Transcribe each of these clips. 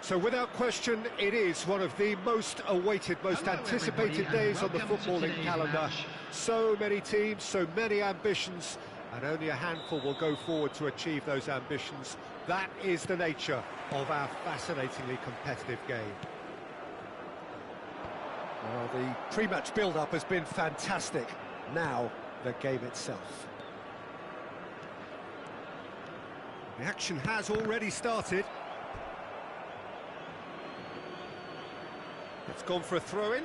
So without question, it is one of the most awaited, most anticipated days on the footballing calendar. So many teams, so many ambitions, and only a handful will go forward to achieve those ambitions. That is the nature of our fascinatingly competitive game. Well, the pre-match build-up has been fantastic. Now, the game itself. The action has already started. It's gone for a throw-in.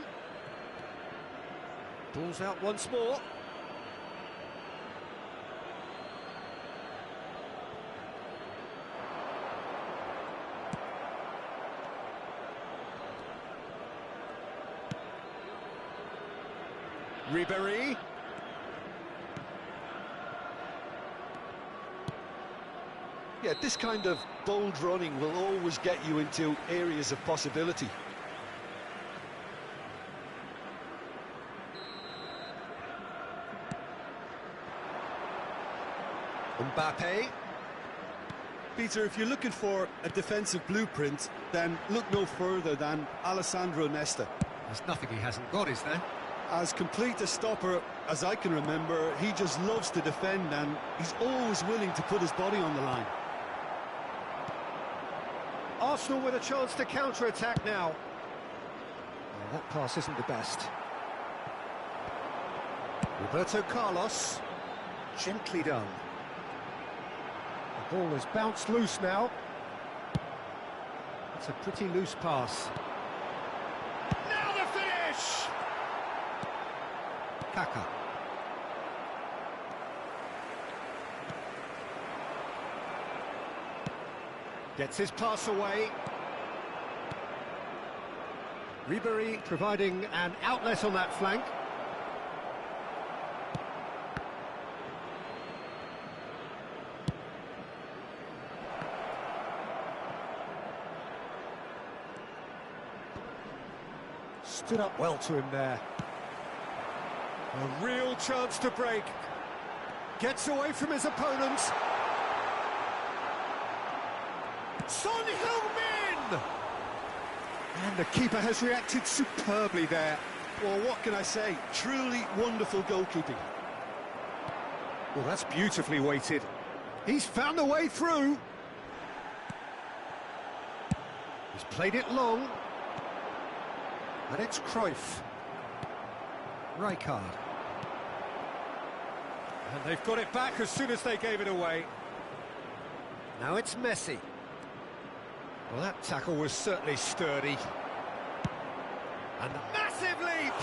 Ball's out once more. Ribéry. Yeah, this kind of bold running will always get you into areas of possibility. Mbappe. Peter, if you're looking for a defensive blueprint, then look no further than Alessandro Nesta. There's nothing he hasn't got, is there? As complete a stopper as I can remember, he just loves to defend and he's always willing to put his body on the line. Arsenal with a chance to counter-attack now. Well, that pass isn't the best. Roberto Carlos. Gently done. The ball has bounced loose now. It's a pretty loose pass. Now the finish! Kaka. Gets his pass away. Ribéry providing an outlet on that flank. Stood up well to him there. A real chance to break. Gets away from his opponent. Son Heung-min! And the keeper has reacted superbly there. Well, what can I say? Truly wonderful goalkeeping. Well, that's beautifully weighted. He's found a way through. He's played it long. And it's Cruyff. Rijkaard. And they've got it back as soon as they gave it away. Now it's Messi. Well, that tackle was certainly sturdy. And a massive leap!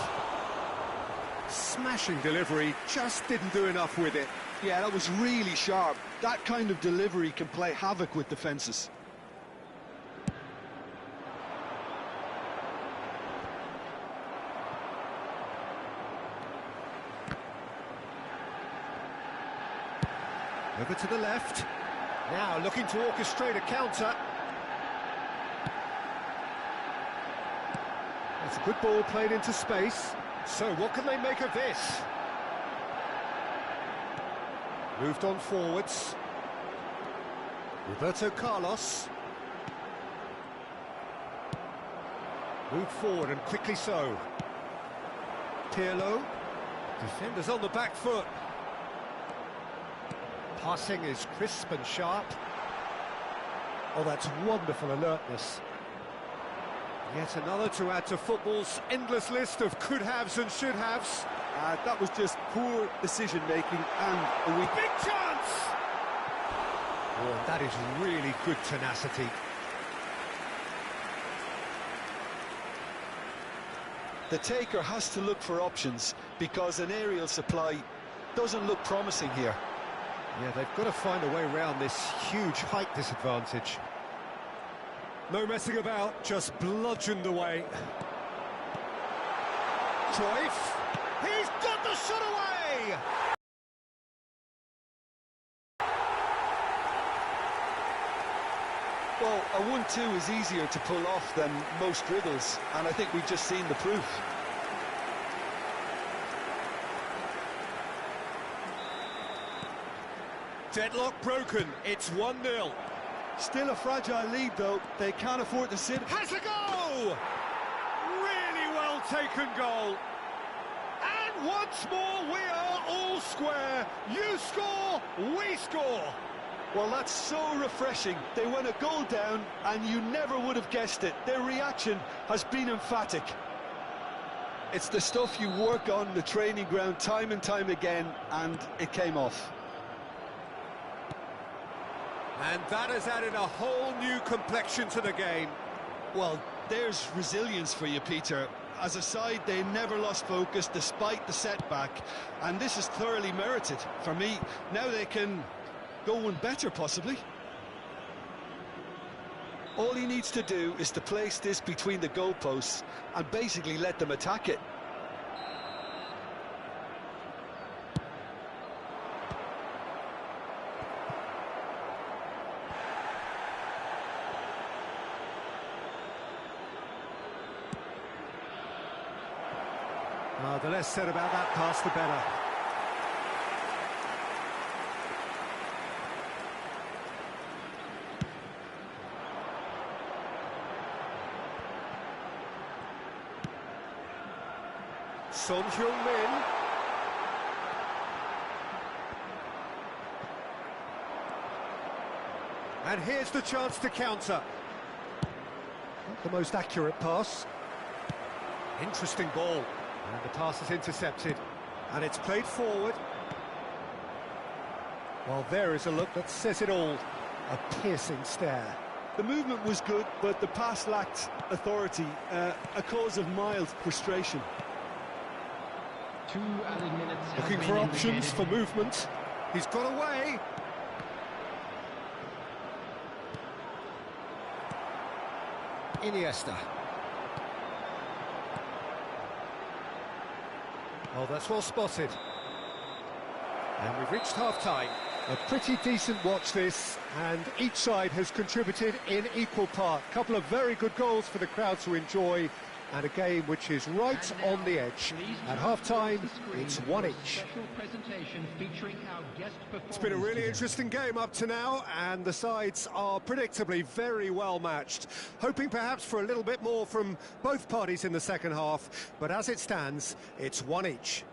Smashing delivery, just didn't do enough with it. Yeah, that was really sharp. That kind of delivery can play havoc with defences. Over to the left. Now looking to orchestrate a counter. That's a good ball played into space. So what can they make of this? Moved on forwards. Roberto Carlos. Moved forward and quickly so. Pirlo. Defenders on the back foot. Passing is crisp and sharp. Oh, that's wonderful alertness. Yet another to add to football's endless list of could-haves and should-haves. That was just poor decision-making and a weak... Big chance! Oh, that is really good tenacity. The taker has to look for options because an aerial supply doesn't look promising here. Yeah, they've got to find a way around this huge height disadvantage. No messing about, just bludgeoned away. Cruyff, he's got the shot away! Well, a 1-2 is easier to pull off than most dribbles, and I think we've just seen the proof. Deadlock broken, it's 1-0. Still a fragile lead, though. They can't afford to sit. Has a goal! Really well taken goal. And once more, we are all square. You score, we score. Well, that's so refreshing. They went a goal down, and you never would have guessed it. Their reaction has been emphatic. It's the stuff you work on the training ground time and time again, and it came off. And that has added a whole new complexion to the game. Well, there's resilience for you, Peter. As a side, they never lost focus despite the setback, and this is thoroughly merited. For me, now they can go one better, possibly. All he needs to do is to place this between the goalposts and basically let them attack it. The less said about that pass, the better. Son Heung-min. And here's the chance to counter. Not the most accurate pass. Interesting ball. And the pass is intercepted. And it's played forward. Well, there is a look that says it all. A piercing stare. The movement was good, but the pass lacked authority, a cause of mild frustration. 2 added minutes. Looking for options for movement. He's got away. Iniesta. Oh, that's well spotted. And we've reached half-time. A pretty decent watch this, and each side has contributed in equal part. A couple of very good goals for the crowd to enjoy, and a game which is right on the edge. At half-time, it's 1 each. It's been a really interesting game up to now, and the sides are predictably very well matched. Hoping perhaps for a little bit more from both parties in the second half, but as it stands, it's 1 each.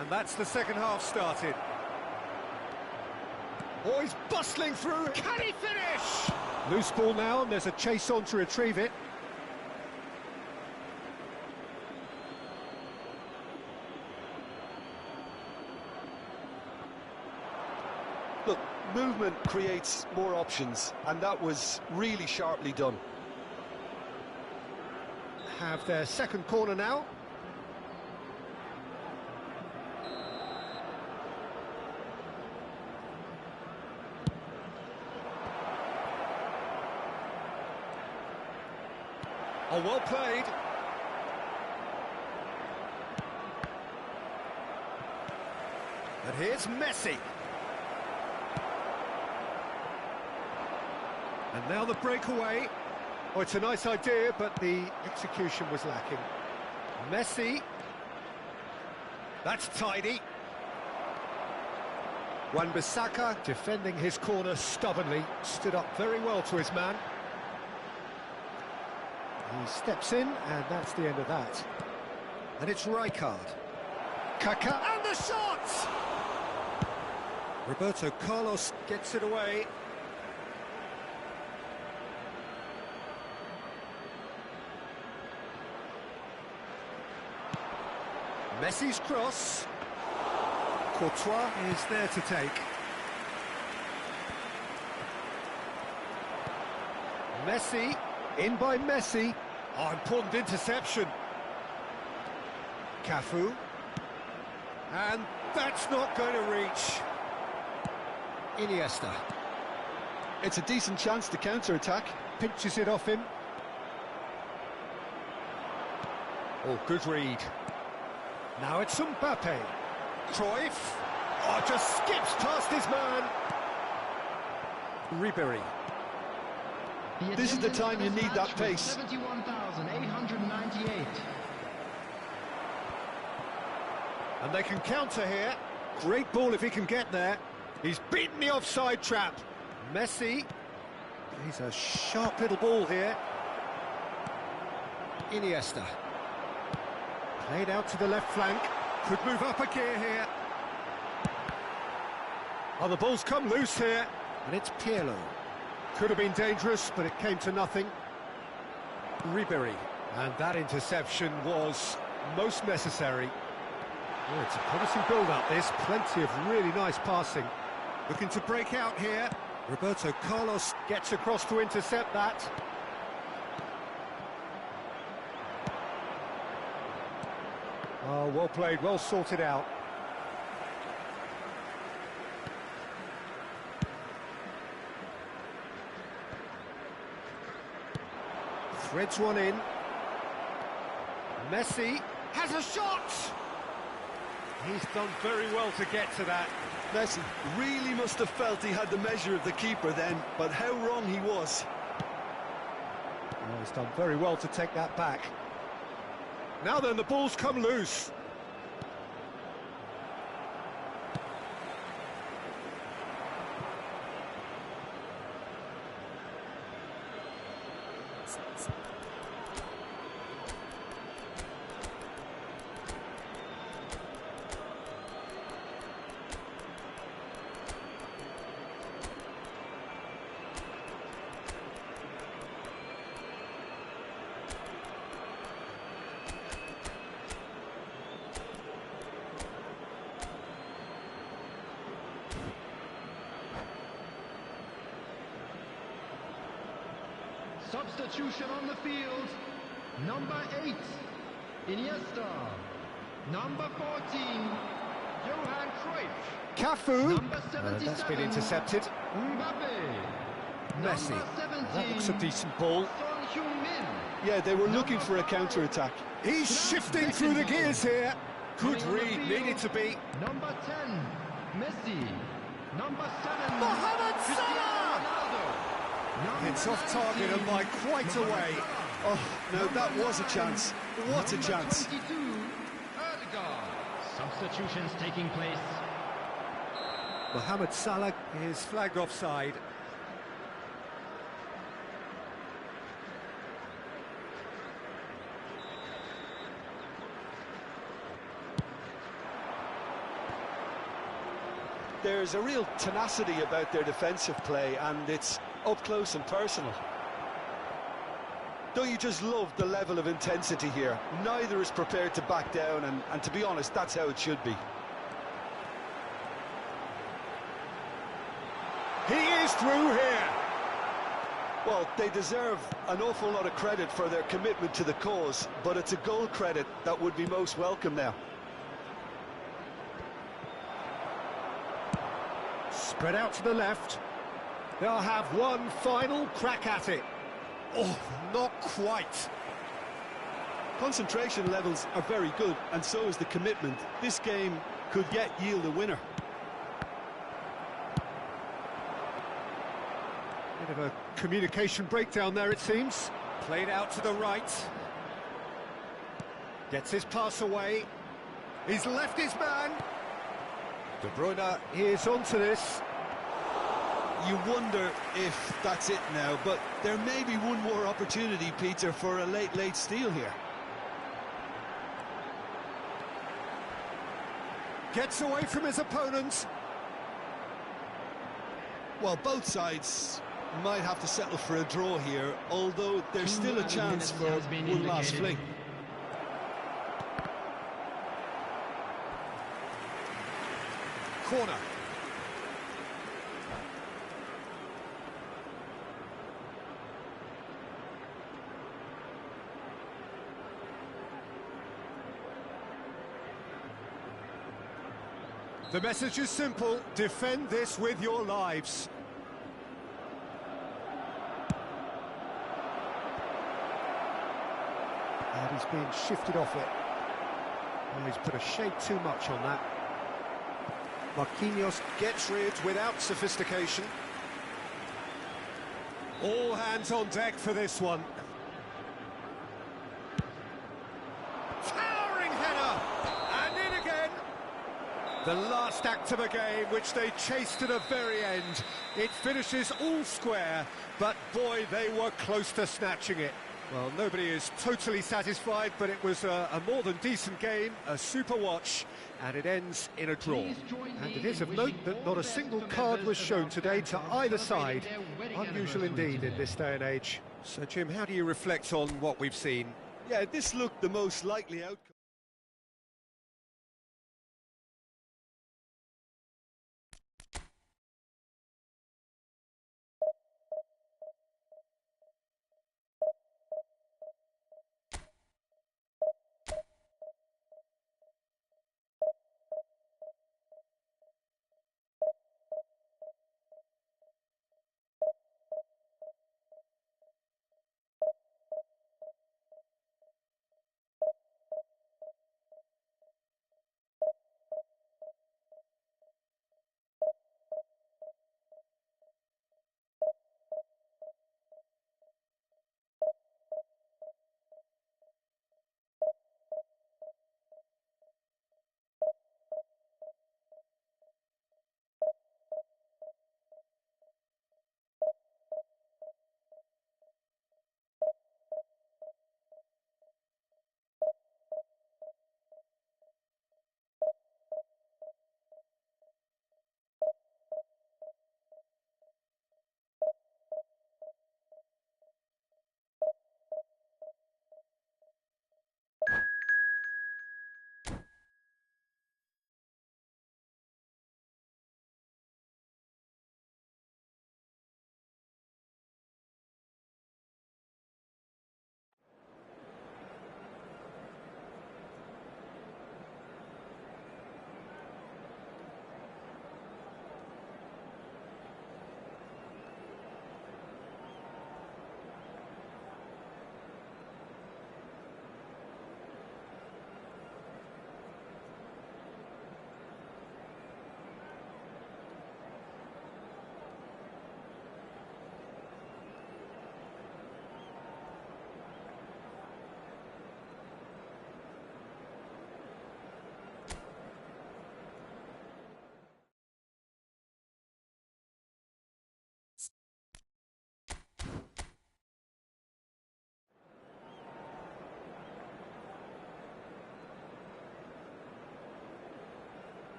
And that's the second half started. Oh, he's bustling through. Can he finish? Loose ball now, and there's a chase on to retrieve it. Look, movement creates more options, and that was really sharply done. Have their second corner now. Oh, well played. And here's Messi. And now the breakaway. Oh, it's a nice idea, but the execution was lacking. Messi. That's tidy. Wan-Bissaka defending his corner stubbornly. Stood up very well to his man. He steps in, and that's the end of that. And it's Rijkaard. Kaká, and the shot! Roberto Carlos gets it away. Messi's cross. Courtois is there to take. Messi. In by Messi. Oh, important interception. Cafu. And that's not going to reach. Iniesta. It's a decent chance to counter-attack. Pinches it off him. Oh, good read. Now it's Mbappe. Cruyff. Oh, just skips past his man. Ribery. This is the time you need that pace. 71,898. And they can counter here. Great ball if he can get there. He's beaten the offside trap. Messi. He's a sharp little ball here. Iniesta. Played out to the left flank. Could move up a gear here. Oh, the ball's come loose here. And it's Pirlo. Could have been dangerous, but it came to nothing. Ribery. And that interception was most necessary. Oh, it's a promising build-up, this. Plenty of really nice passing. Looking to break out here. Roberto Carlos gets across to intercept that. Oh, well played, well sorted out. Threads one in. Messi has a shot! He's done very well to get to that. Messi really must have felt he had the measure of the keeper then, but how wrong he was. Oh, he's done very well to take that back. Now then, the ball's come loose. Substitution on the field. Number 8, Iniesta. Number 14, Johan Cruyff. Cafu. Number 77, That's been intercepted. Mbappe. Messi. Number 17, That looks a decent ball. Son Heung-min. Yeah, they were looking for a counter-attack. He's shifting through the gears here. Good Coming on the read, field, needed to be. Number 10, Messi. Number 7, Mohamed Cristiano Salah! Ronaldo. Number It's off target 19, and by quite a way. Oh, no, that was a chance. What a Number chance. 22, Ødegaard. Substitutions taking place. Mohamed Salah is flagged offside. There's a real tenacity about their defensive play, and it's up close and personal. Don't you just love the level of intensity here? Neither is prepared to back down, and to be honest, that's how it should be. He is through here. Well, they deserve an awful lot of credit for their commitment to the cause, but it's a goal credit that would be most welcome now. Spread out to the left. They'll have one final crack at it. Oh, not quite. Concentration levels are very good, and so is the commitment. This game could yet yield a winner. Bit of a communication breakdown there, it seems. Played out to the right. Gets his pass away. He's left his man. De Bruyne is onto this. You wonder if that's it now, but there may be one more opportunity, Peter, for a late steal here. Gets away from his opponents. Well, both sides might have to settle for a draw here, although there's still a chance for one last fling. Corner. The message is simple: defend this with your lives. And he's being shifted off it. Oh, he's put a shade too much on that. Marquinhos gets rid without sophistication. All hands on deck for this one. Towering header! And in again! The last act of a game, which they chased to the very end. It finishes all square, but boy, they were close to snatching it. Well, nobody is totally satisfied, but it was a more than decent game, a super watch, and it ends in a draw. And it is of note that not a single card was shown today to either side. Unusual indeed in this day and age. So, Jim, how do you reflect on what we've seen? Yeah, this looked the most likely outcome.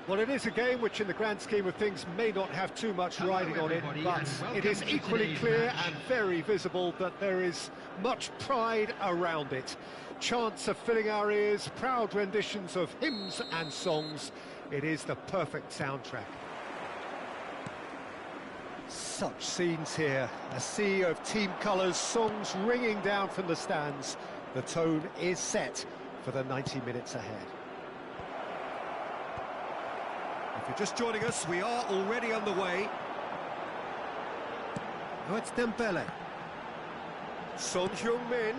Well, it is a game which in the grand scheme of things may not have too much riding on it, but it is equally clear and very visible that there is much pride around it. Chants are filling our ears, proud renditions of hymns and songs. It is the perfect soundtrack. Such scenes here, a sea of team colours, songs ringing down from the stands. The tone is set for the 90 minutes ahead. If you're just joining us, we are already underway. Now it's Dembele. Son Heung-min.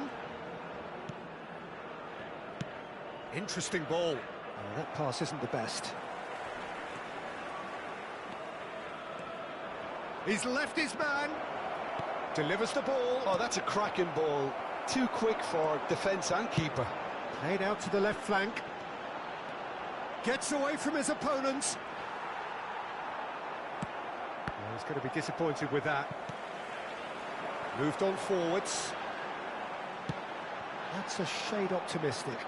Interesting ball. Oh, that pass isn't the best. He's left his man. Delivers the ball. Oh, that's a cracking ball. Too quick for defence and keeper. Played out to the left flank. Gets away from his opponents. Well, he's going to be disappointed with that. Moved on forwards. That's a shade optimistic.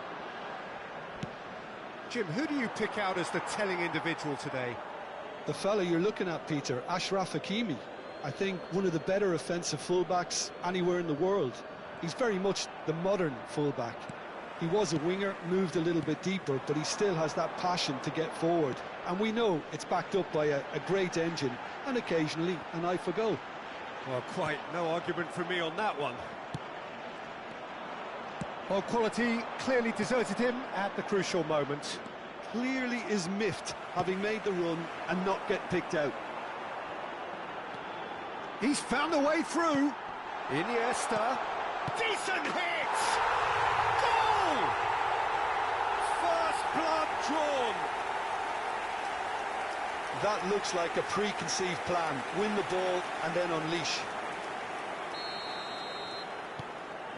Jim, who do you pick out as the telling individual today? The fella you're looking at, Peter, Ashraf Hakimi. I think one of the better offensive fullbacks anywhere in the world. He's very much the modern fullback. He was a winger, moved a little bit deeper, but he still has that passion to get forward. And we know it's backed up by a great engine, and occasionally an eye for goal. Well, quite no argument from me on that one. Well, quality clearly deserted him at the crucial moment. Clearly is miffed, having made the run and not get picked out. He's found a way through. Iniesta. Decent hit! Goal! First blood drawn. That looks like a preconceived plan. Win the ball and then unleash.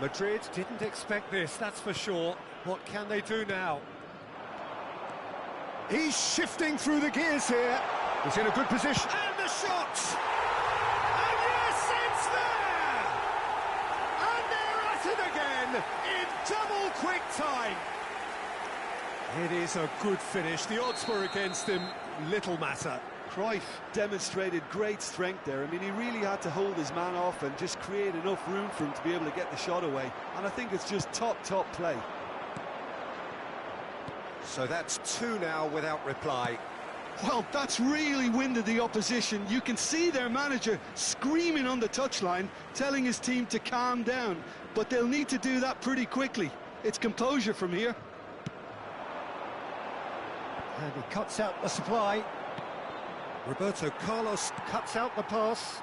Madrid didn't expect this, that's for sure. What can they do now? He's shifting through the gears here. He's in a good position. And the shot! And yes, it's there! And they're at it again in double quick time. It is a good finish. The odds were against him. Little matter. Cruyff demonstrated great strength there. I mean, he really had to hold his man off and just create enough room for him to be able to get the shot away. And I think it's just top play. So that's two now without reply. Well, that's really winded the opposition. You can see their manager screaming on the touchline, telling his team to calm down. But they'll need to do that pretty quickly. It's composure from here. And he cuts out the supply. Roberto Carlos cuts out the pass.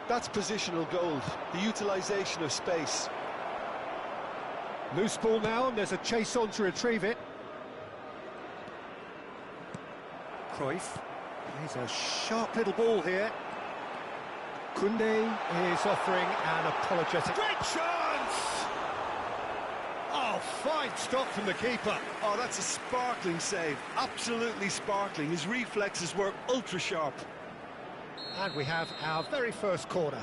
That's positional gold, the utilisation of space. Loose ball now, and there's a chase on to retrieve it. Cruyff. He's a sharp little ball here. Koundé is offering an apologetic. Great chance! Oh, fine stop from the keeper. Oh, that's a sparkling save. Absolutely sparkling. His reflexes were ultra sharp. And we have our very first corner.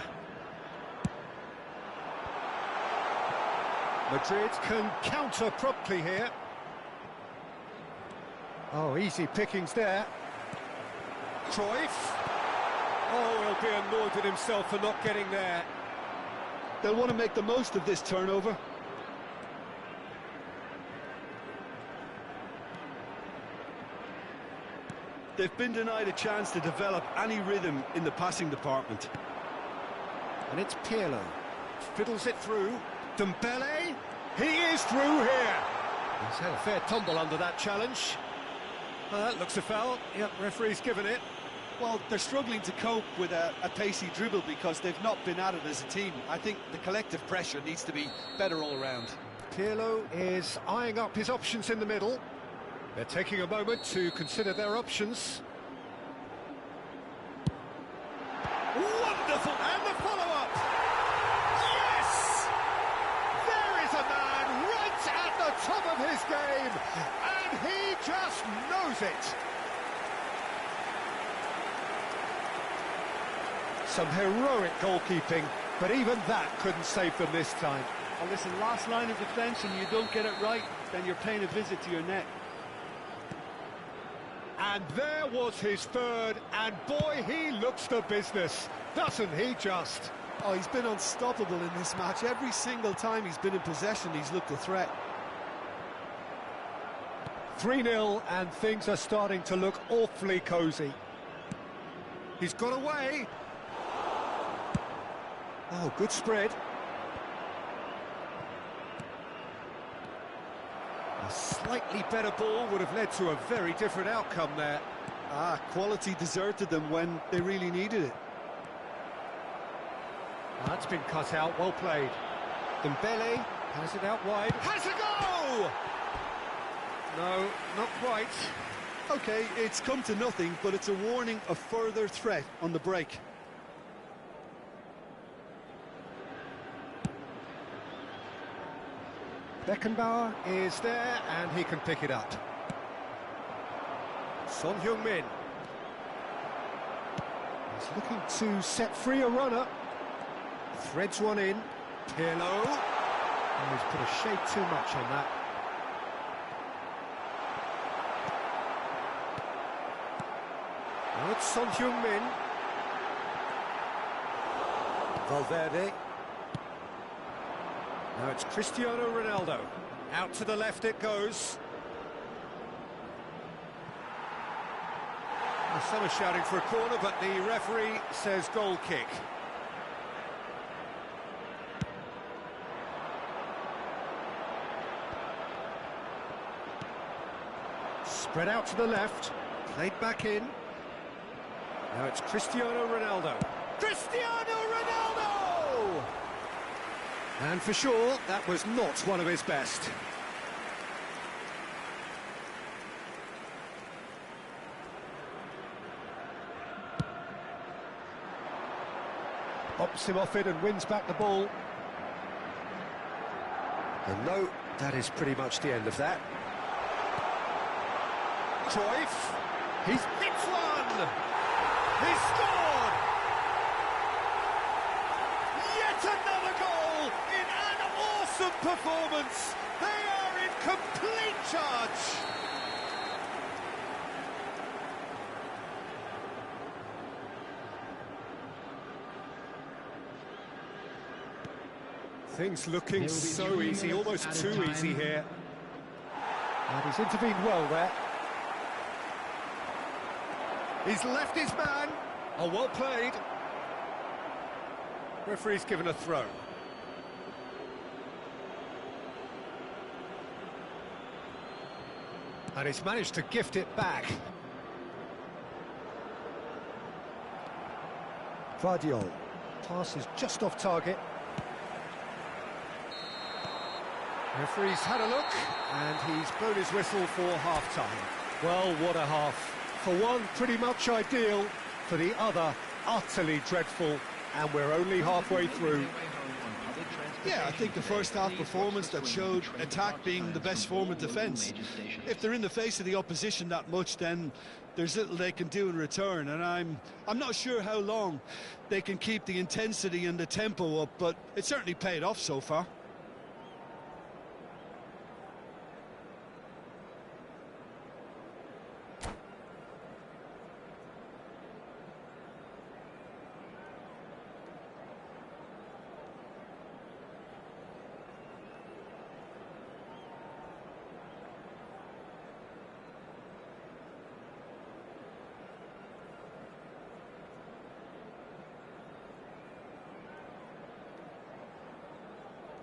Madrid can counter promptly here. Oh, easy pickings there. Cruyff. Oh, he'll be annoyed with himself for not getting there. They'll want to make the most of this turnover. They've been denied a chance to develop any rhythm in the passing department. And it's Pirlo. Fiddles it through. Dembele. He is through here. He's had a fair tumble under that challenge. That looks a foul. Yep, referee's given it. Well, they're struggling to cope with a pacey dribble because they've not been at it as a team. I think the collective pressure needs to be better all around. Pirlo is eyeing up his options in the middle. They're taking a moment to consider their options. Wonderful! And the follow-up! Yes! There is a man right at the top of his game, and he just knows it. Some heroic goalkeeping, but even that couldn't save them this time. Well, listen, last line of defence, and you don't get it right, then you're paying a visit to your net. And there was his third, and boy, he looks the business, doesn't he just? Oh, he's been unstoppable in this match. Every single time he's been in possession, he's looked a threat. 3-0, and things are starting to look awfully cosy. He's got away. Oh, good spread. A slightly better ball would have led to a very different outcome there. Quality deserted them when they really needed it. That's been cut out, well played. Dembele has it out wide. Has a go! No, not quite. OK, it's come to nothing, but it's a warning of further threat on the break. Beckenbauer is there, and he can pick it up. Son Heung-min. He's looking to set free a runner. Threads one in. Pirlo. Oh, he's put a shade too much on that. Now it's Son Heung-min. Valverde. Now it's Cristiano Ronaldo. Out to the left it goes. Well, some are shouting for a corner, but the referee says goal kick. Spread out to the left, played back in. Now it's Cristiano Ronaldo. Cristiano Ronaldo! And for sure, that was not one of his best. Hops him off it and wins back the ball. And no, that is pretty much the end of that. Cruyff, he's hits one! He's scored! Yet another goal in an awesome performance! They are in complete charge! Things looking so easy, almost too easy here. And he's intervened well there. He's left his man. Oh, well played. Referee's given a throw. And he's managed to gift it back. Vardiol. Pass is just off target. Referee's had a look, and he's blown his whistle for half-time. Well, what a half. For one, pretty much ideal. For the other, utterly dreadful. And we're only halfway through. Yeah, I think the first half performance that showed attack being the best form of defence. If they're in the face of the opposition that much, then there's little they can do in return. And I'm not sure how long they can keep the intensity and the tempo up, but it certainly paid off so far.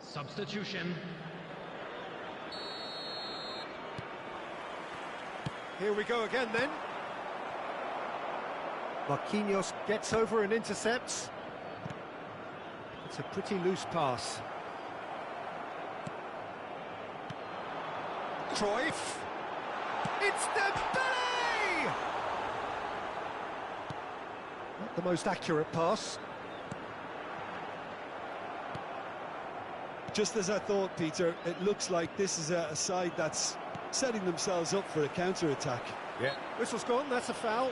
Substitution. Here we go again then. Marquinhos gets over and intercepts. It's a pretty loose pass. Cruyff. It's Dembele! Not the most accurate pass. Just as I thought, Peter, it looks like this is a side that's setting themselves up for a counter-attack. Yeah. Whistle's gone, that's a foul.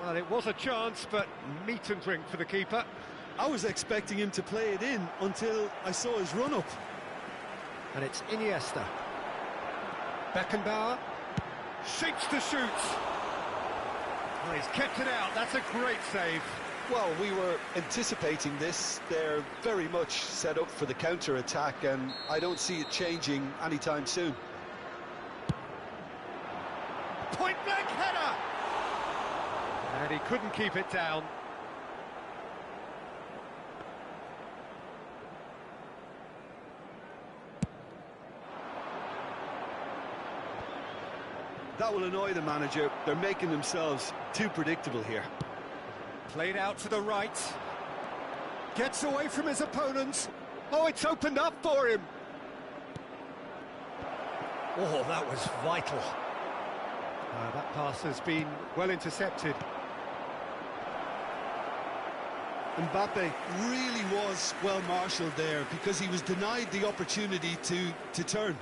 Well, it was a chance, but meat and drink for the keeper. I was expecting him to play it in until I saw his run-up. And it's Iniesta. Beckenbauer shapes to shoot. Well, he's kept it out. That's a great save. Well, we were anticipating this. They're very much set up for the counter-attack, and I don't see it changing anytime soon. Point-blank header! And he couldn't keep it down. That will annoy the manager. They're making themselves too predictable here. Played out to the right. Gets away from his opponent. Oh, it's opened up for him. Oh, that was vital. That pass has been well intercepted. Mbappe really was well marshalled there because he was denied the opportunity to turn.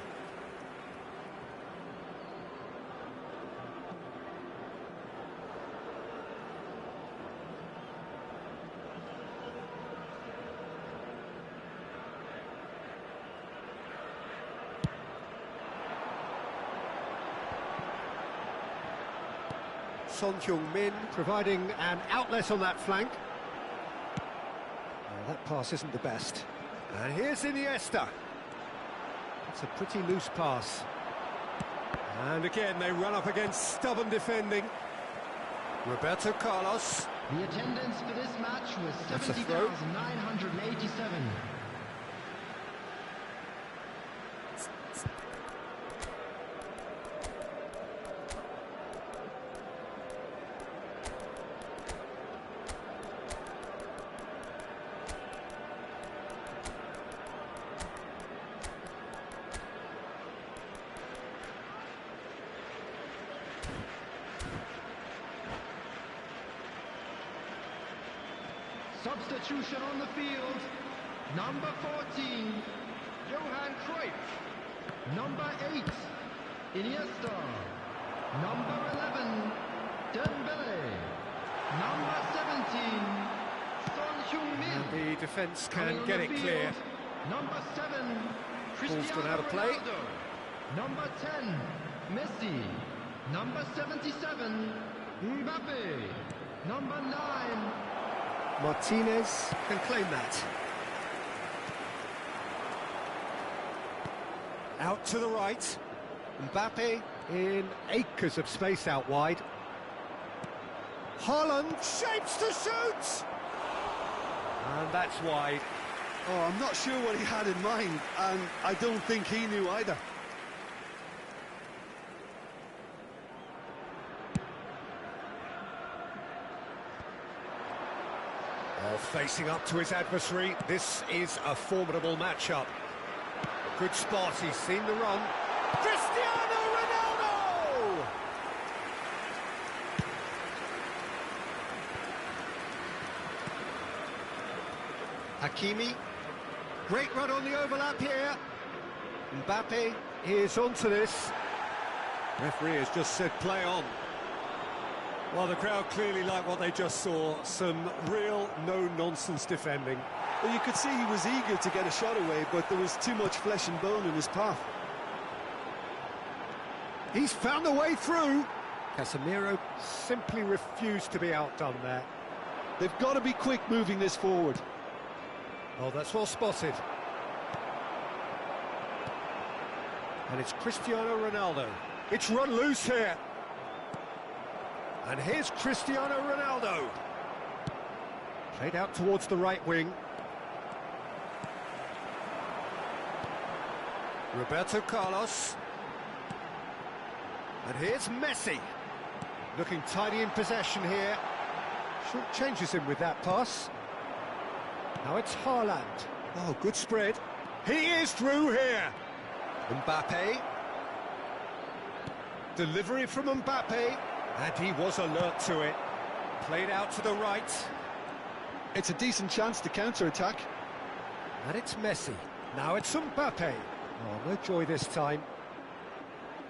Son Heung-min providing an outlet on that flank. That pass isn't the best. And here's Iniesta. It's a pretty loose pass. And again, they run up against stubborn defending. Roberto Carlos. The attendance for this match was That's a throw. 70,987. Substitution on the field. Number 14, Johan Cruyff. Number 8, Iniesta. Number 11, Dembele. Number 17, Son Heung-min. And the defence can Coming on get the it field, clear. Number 7, Ball's gone out of play. Ronaldo. Number 10, Messi. Number 77, Mbappe. Number 9, Martinez can claim that. Out to the right. Mbappe in acres of space out wide. Haaland shapes to shoot! And that's wide. Oh, I'm not sure what he had in mind, and I don't think he knew either. Oh, facing up to his adversary, this is a formidable matchup. Good spot, he's seen the run. Cristiano Ronaldo! Hakimi, great run on the overlap here. Mbappe is onto this. Referee has just said play on. Well, the crowd clearly like what they just saw. Some real no-nonsense defending. Well, you could see he was eager to get a shot away, but there was too much flesh and bone in his path. He's found a way through. Casemiro simply refused to be outdone there. They've got to be quick moving this forward. Oh, that's well spotted. And it's Cristiano Ronaldo. It's run loose here. And here's Cristiano Ronaldo. Played out towards the right wing. Roberto Carlos. And here's Messi. Looking tidy in possession here. Short changes him with that pass. Now it's Haaland. Oh, good spread. He is through here. Mbappe. Delivery from Mbappe. And he was alert to it. Played out to the right. It's a decent chance to counter-attack. And it's Messi. Now it's Mbappe. Oh, no joy this time.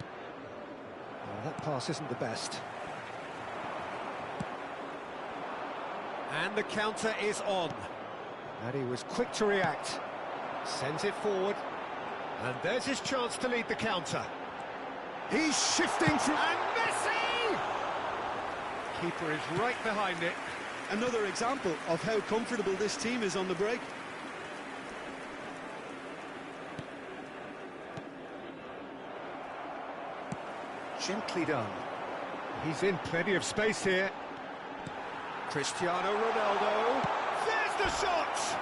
Oh, that pass isn't the best. And the counter is on. And he was quick to react. Sends it forward. And there's his chance to lead the counter. He's shifting through... And Messi! Keeper is right behind it. Another example of how comfortable this team is on the break. Gently done. He's in plenty of space here. Cristiano Ronaldo. There's the shot!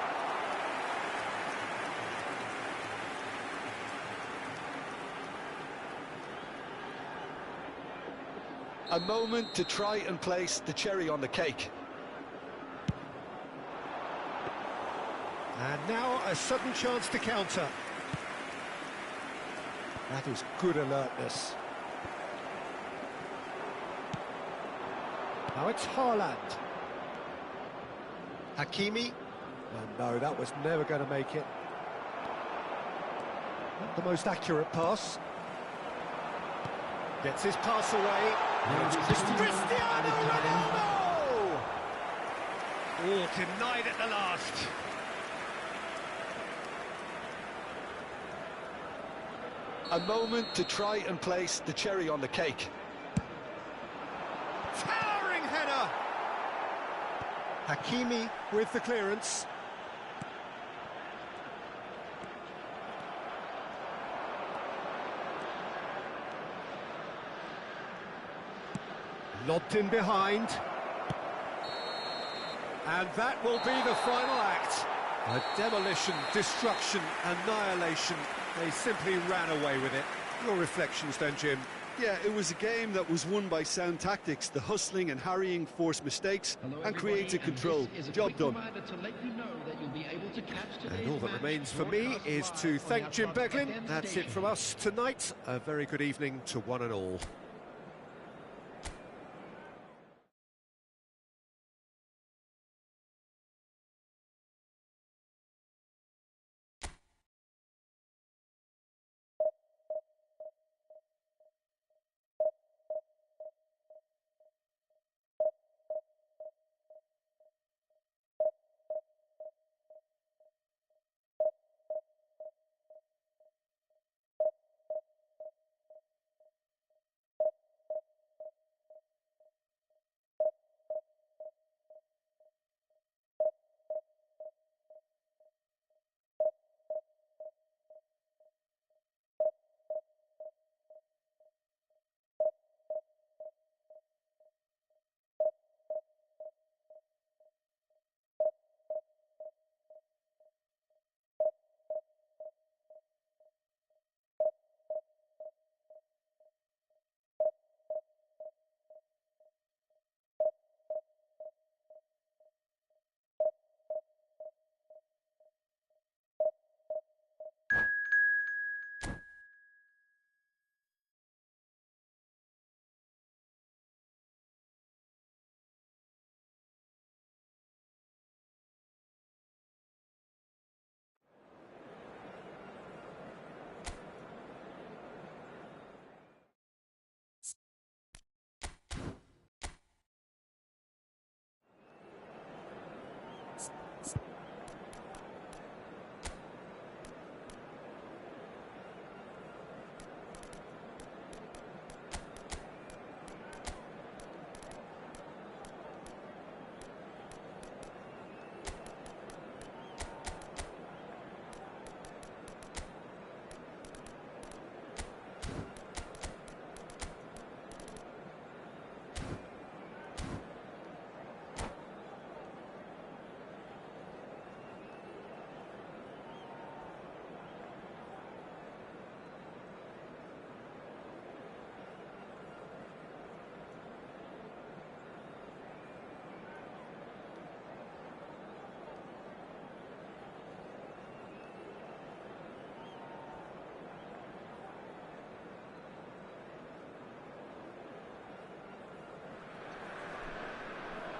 A moment to try and place the cherry on the cake. And now a sudden chance to counter. That is good alertness. Now it's Haaland. Hakimi. Oh no, that was never going to make it. Not the most accurate pass. Gets his pass away. Now it's Cristiano Ronaldo! Oh, denied at the last. A moment to try and place the cherry on the cake. Hakimi with the clearance. Lobbed in behind. And that will be the final act. A demolition, destruction, annihilation. They simply ran away with it. Your reflections then, Jim? Yeah, it was a game that was won by sound tactics. The hustling and harrying forced mistakes and created control. Job done. And all that remains for me is to thank Jim Beglin. That's it from us tonight. A very good evening to one and all.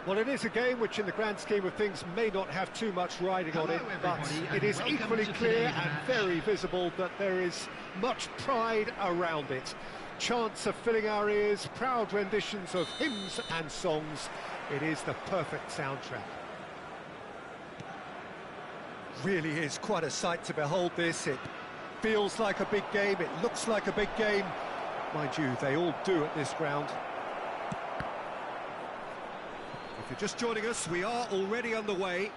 Well, it is a game which, in the grand scheme of things, may not have too much riding on it, but it is equally clear and very visible that there is much pride around it. Chants are filling our ears, proud renditions of hymns and songs. It is the perfect soundtrack. Really is quite a sight to behold this. It feels like a big game, it looks like a big game. Mind you, they all do at this ground. If you're just joining us, we are already underway.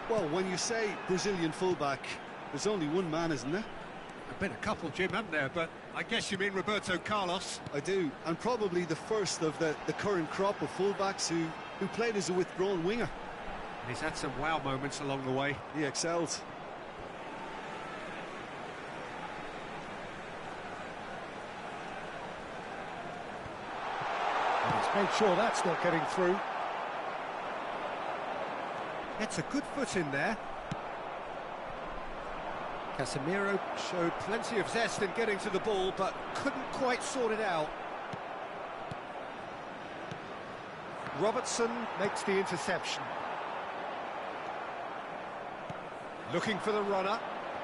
Well, when you say Brazilian fullback, there's only one man, isn't there? There've been a couple, Jim, haven't there? But I guess you mean Roberto Carlos. I do, and probably the first of the current crop of fullbacks who played as a withdrawn winger. And he's had some wow moments along the way. He excels. And he's made sure that's not getting through. Gets a good foot in there. Casemiro showed plenty of zest in getting to the ball, but couldn't quite sort it out. Robertson makes the interception. Looking for the runner.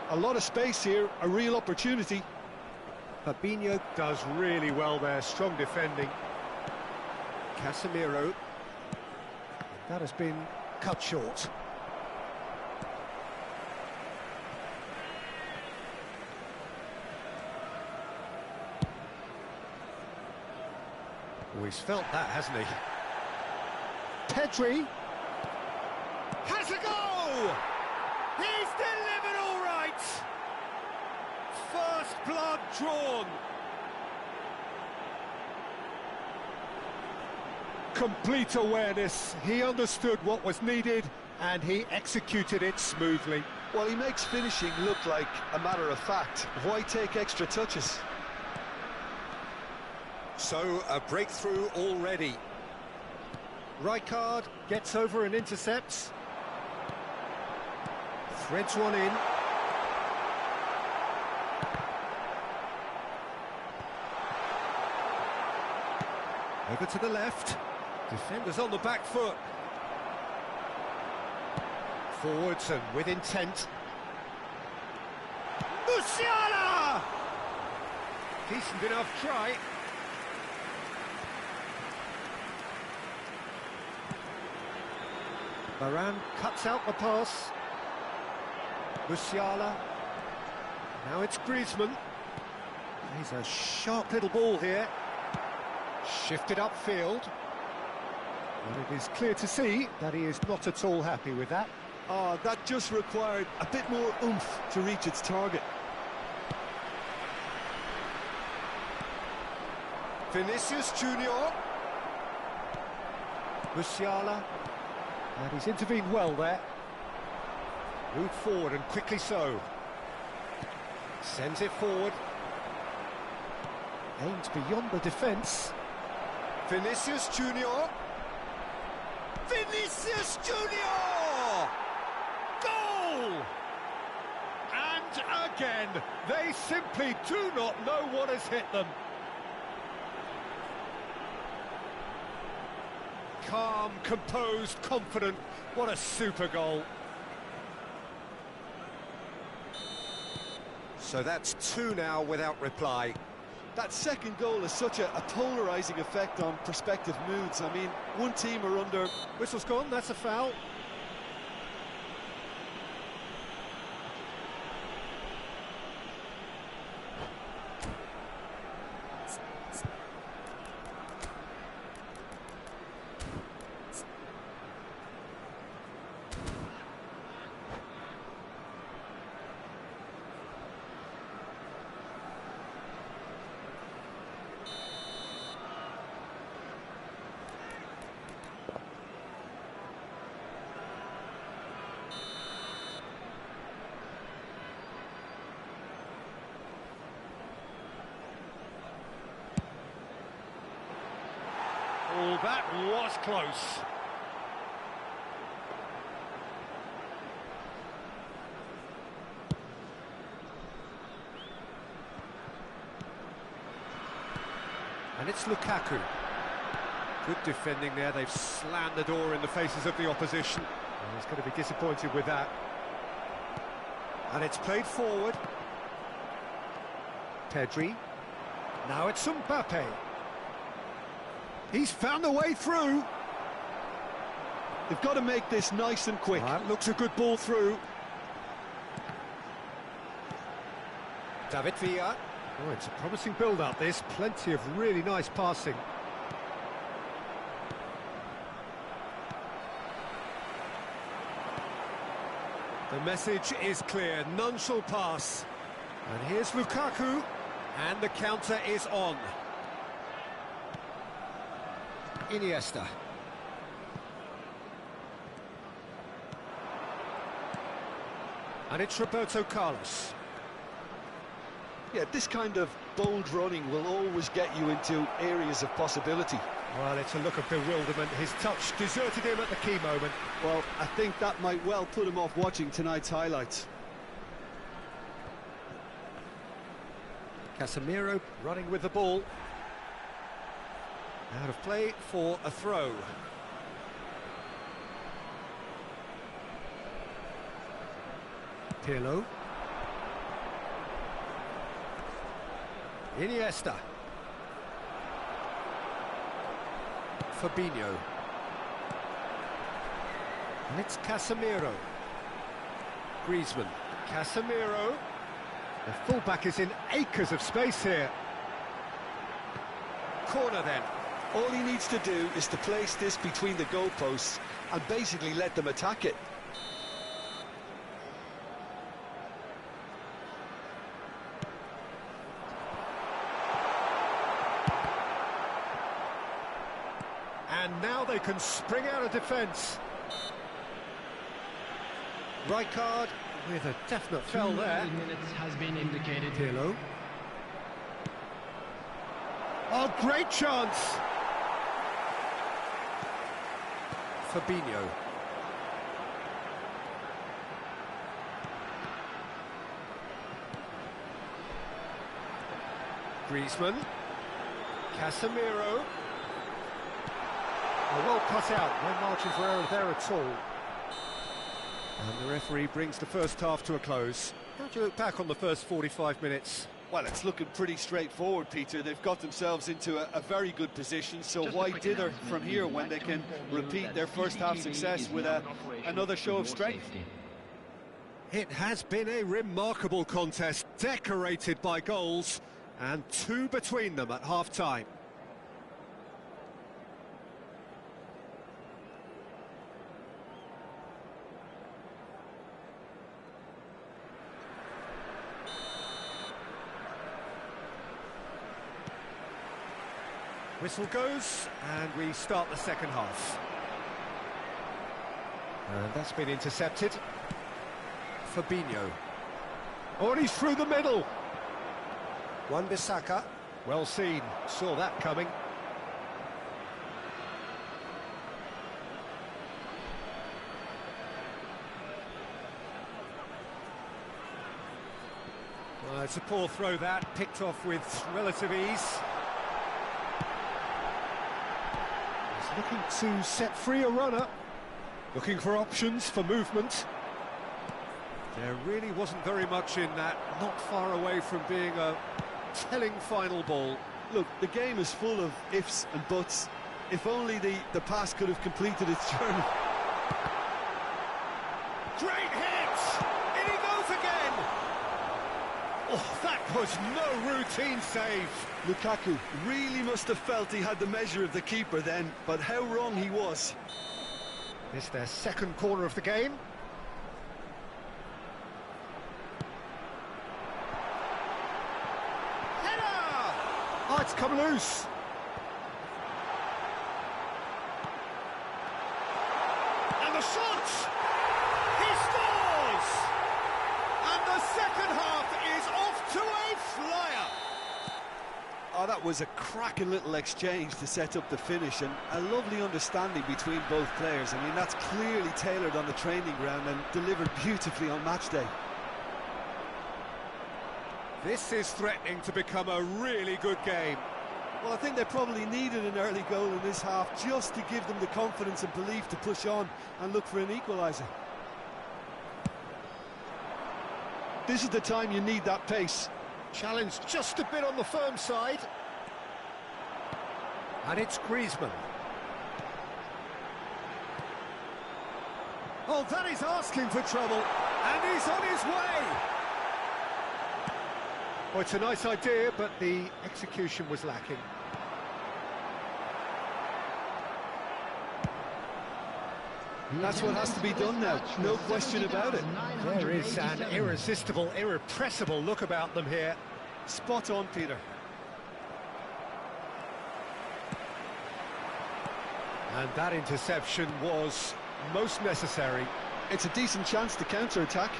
A lot of space here, a real opportunity. Fabinho does really well there, strong defending. Casemiro. That has been cut short. he's felt that, hasn't he? Pedri has a go! He's delivered all right! First blood drawn. Complete awareness. He understood what was needed and he executed it smoothly. Well, he makes finishing look like a matter of fact. Why take extra touches? So, a breakthrough already. Rijkaard gets over and intercepts. Threads one in. Over to the left. Defenders on the back foot. Forwards and with intent. Musiala! Decent enough try. Varane cuts out the pass. Musiala. Now it's Griezmann. He's a sharp little ball here. Shifted upfield. And it is clear to see that he is not at all happy with that. Oh, that just required a bit more oomph to reach its target. Vinicius Junior. Musiala. And he's intervened well there. Moved forward and quickly so. Sends it forward. Aims beyond the defence. Vinicius Junior. Vinicius Junior! Goal! And again, they simply do not know what has hit them. Calm, composed, confident. What a super goal. So that's two now without reply. That second goal has such a polarising effect on prospective moods. I mean, one team are under... Whistle's gone, that's a foul. Oh, that was close. And it's Lukaku. Good defending there. They've slammed the door in the faces of the opposition. And he's going to be disappointed with that. And it's played forward. Pedri. Now it's Mbappe. He's found a way through. They've got to make this nice and quick. That looks a good ball through. David Villa. Oh, it's a promising build-up, this. Plenty of really nice passing. The message is clear. None shall pass. And here's Lukaku. And the counter is on. Iniesta. And it's Roberto Carlos. Yeah, this kind of bold running will always get you into areas of possibility. Well, it's a look of bewilderment. His touch deserted him at the key moment. Well, I think that might well put him off watching tonight's highlights. Casemiro running with the ball. Out of play for a throw. Pirlo. Iniesta. Fabinho. And it's Casemiro. Griezmann. Casemiro. The fullback is in acres of space here. Corner then. All he needs to do is to place this between the goalposts and basically let them attack it. And now they can spring out of defence. Right card with a definite foul there. 2 minutes has been indicated. Pirlo. Oh, great chance! Fabinho. Griezmann. Casemiro. Well cut out, no margin for error there at all. And the referee brings the first half to a close. How do you look back on the first 45 minutes? Well, it's looking pretty straightforward, Peter. They've got themselves into a very good position, so why dither from here when they can repeat their first half success with another show of strength? It has been a remarkable contest, decorated by goals, and 2 between them at half-time. Whistle goes, and we start the second half. And that's been intercepted. Fabinho. Oh, and he's through the middle. Wan-Bissaka. Well seen, saw that coming. Well, it's a poor throw that, picked off with relative ease. Looking to set free a runner, looking for options for movement. There really wasn't very much in that, not far away from being a telling final ball. Look, the game is full of ifs and buts. If only the pass could have completed its journey. Great hit! In he goes again! Oh, that was no routine save. Lukaku really must have felt he had the measure of the keeper then, but how wrong he was. This their second corner of the game. Header! Oh, it's come loose. And the shot! He scores! And the second half is off to a flyer. Oh, that was a cracking little exchange to set up the finish, and a lovely understanding between both players. I mean, that's clearly tailored on the training ground and delivered beautifully on match day. This is threatening to become a really good game. Well, I think they probably needed an early goal in this half just to give them the confidence and belief to push on and look for an equaliser. This is the time you need that pace. Challenge just a bit on the firm side. And it's Griezmann. Oh, that is asking for trouble. And he's on his way. Well, it's a nice idea, but the execution was lacking. That's what has to be done now, no question about it. There is an irresistible, irrepressible look about them here. Spot on, Peter. And that interception was most necessary. It's a decent chance to counter-attack.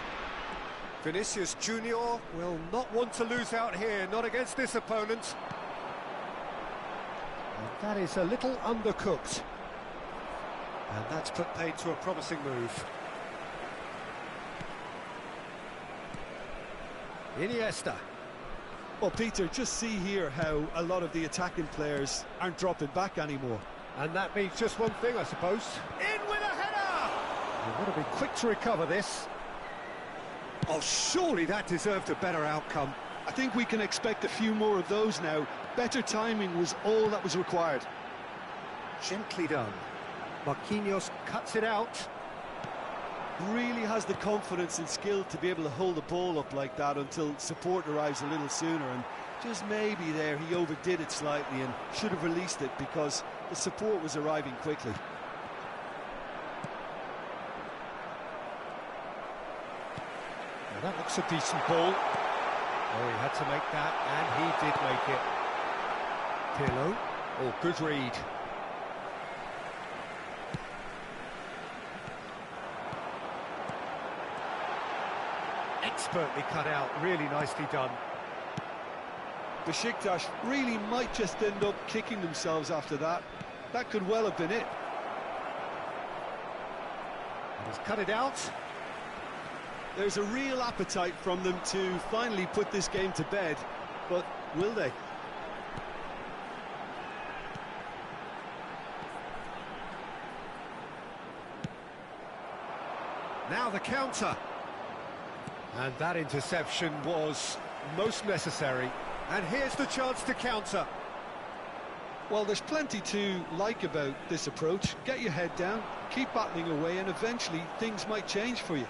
Vinicius Junior will not want to lose out here, not against this opponent. And that is a little undercooked. And that's put paid to a promising move. Iniesta. Well, Peter, just see here how a lot of the attacking players aren't dropping back anymore. And that means just one thing, I suppose. In with a header! You've got to be quick to recover this. Oh, surely that deserved a better outcome. I think we can expect a few more of those now. Better timing was all that was required. Gently done. Marquinhos cuts it out. Really has the confidence and skill to be able to hold the ball up like that until support arrives a little sooner, and Just maybe there he overdid it slightly and should have released it because the support was arriving quickly. Well, that looks a decent ball. Oh, he had to make that, and he did make it. Pirlo. Oh, good read. Expertly cut out, really nicely done. Besiktas really might just end up kicking themselves after that. That could well have been it. And he's cut it out. There's a real appetite from them to finally put this game to bed, but will they? Now the counter. And that interception was most necessary. And here's the chance to counter. Well, there's plenty to like about this approach. Get your head down, keep battling away, and eventually things might change for you.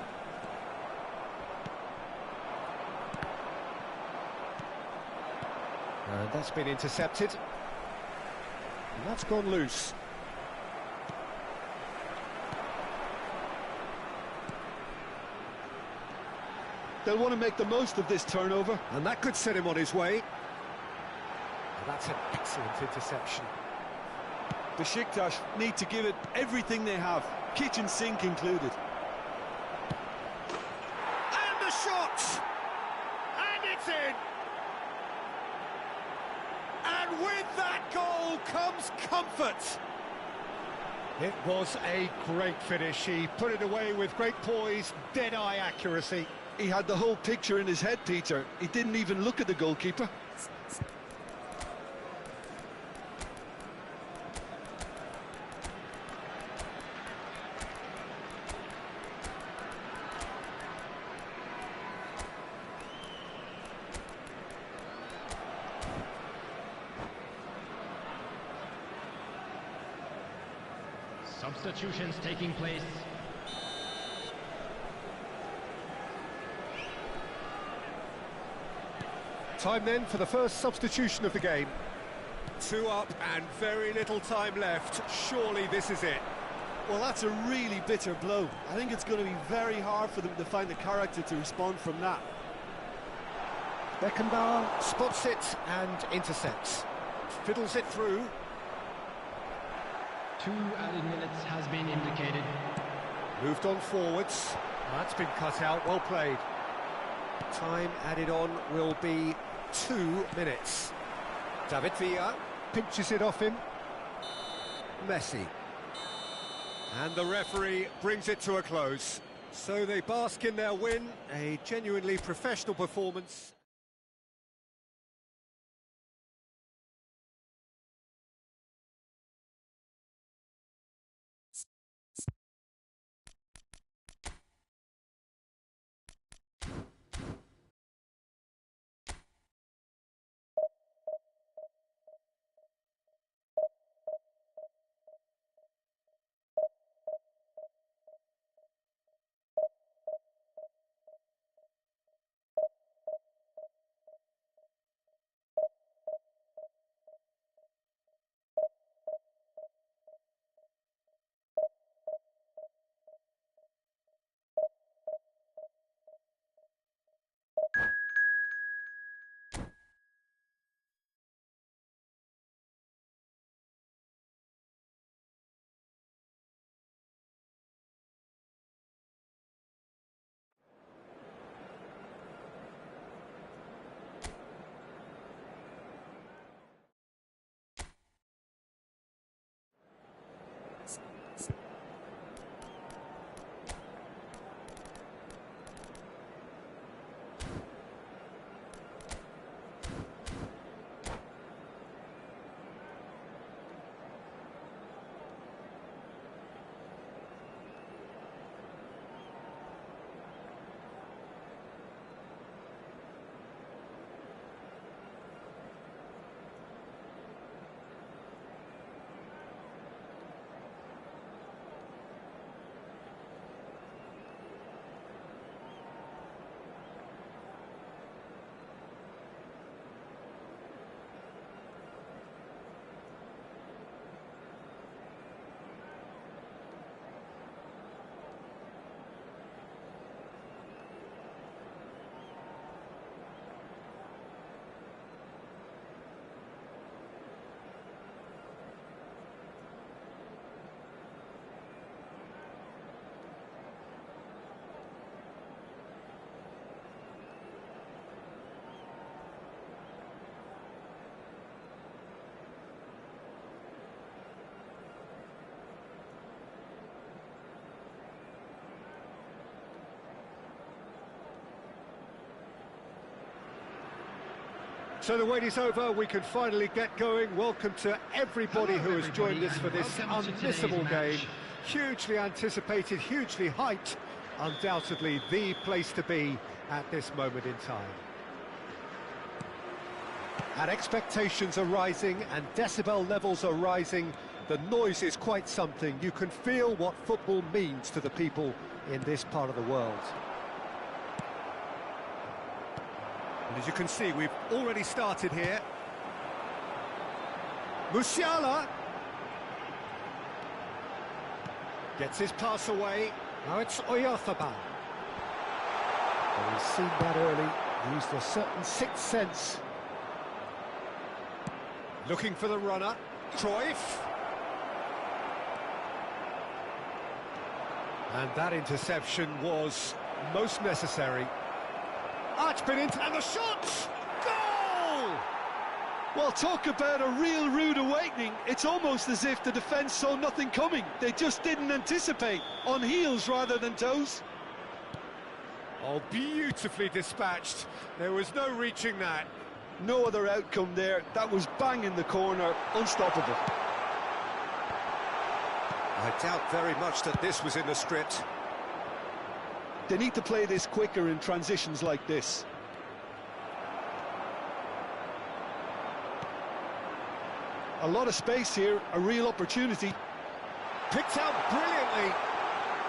And that's been intercepted. And that's gone loose. They'll want to make the most of this turnover. And that could set him on his way. And that's an excellent interception. Besiktas need to give it everything they have, kitchen sink included. And the shot! And it's in! And with that goal comes comfort. It was a great finish. He put it away with great poise, dead-eye accuracy. He had the whole picture in his head, Peter. He didn't even look at the goalkeeper. Substitutions taking place. Time then for the first substitution of the game. 2 up and very little time left. Surely this is it. Well, that's a really bitter blow. I think it's going to be very hard for them to find the character to respond from that. Beckenbauer spots it and intercepts. Fiddles it through. 2 added minutes has been indicated. Moved on forwards. That's been cut out, well played. Time added on will be 2 minutes. David Villa pinches it off him. Messi. And the referee brings it to a close. So they bask in their win, a genuinely professional performance. So the wait is over, we can finally get going. Welcome to everybody who has joined us for this unmissable game. Hugely anticipated, hugely hyped. Undoubtedly the place to be at this moment in time. And expectations are rising and decibel levels are rising. The noise is quite something. You can feel what football means to the people in this part of the world. And as you can see, we've already started here. Musiala gets his pass away. Now it's Oyarzabal. He's seen that early, used a certain sixth sense. Looking for the runner, Cruyff. And that interception was most necessary. Archbin into, and the shot! Goal! Well, talk about a real rude awakening. It's almost as if the defence saw nothing coming. They just didn't anticipate, on heels rather than toes. Oh, beautifully dispatched. There was no reaching that. No other outcome there. That was bang in the corner, unstoppable. I doubt very much that this was in the script. They need to play this quicker in transitions like this. A lot of space here, a real opportunity. Picked out brilliantly.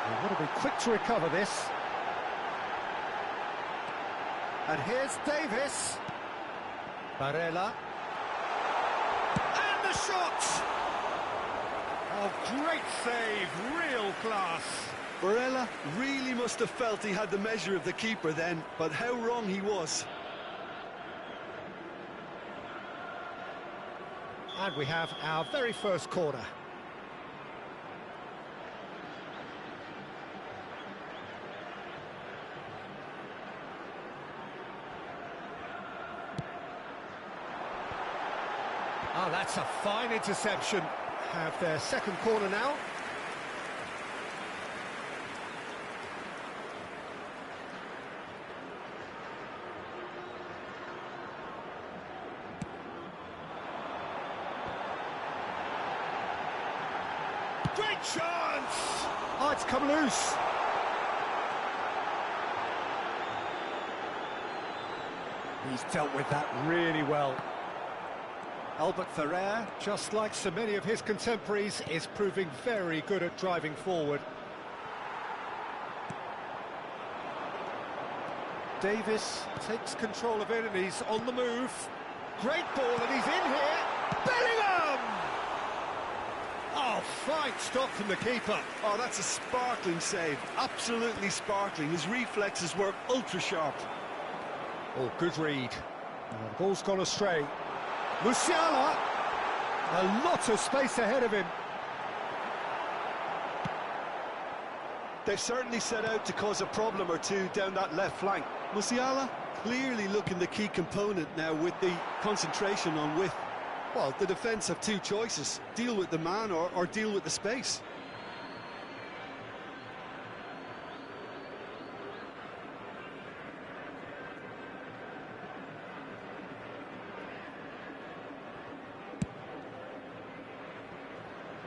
They've got to be quick to recover this. And here's Davis. Barella. And the shot! Oh, great save, real class. Barella really must have felt he had the measure of the keeper then, but how wrong he was. And we have our very first corner. Oh, that's a fine interception. Have their second corner now. Great chance! Oh, it's come loose. He's dealt with that really well. Albert Ferrer, just like so many of his contemporaries, is proving very good at driving forward. Davis takes control of it and he's on the move. Great ball and he's in here. Bellingham! Oh, fine stop from the keeper. Oh, that's a sparkling save. Absolutely sparkling. His reflexes were ultra-sharp. Oh, good read. And the ball's gone astray. Musiala, a lot of space ahead of him. They've certainly set out to cause a problem or two down that left flank. Musiala clearly looking the key component now with the concentration on width. Well, the defence have two choices: deal with the man or deal with the space.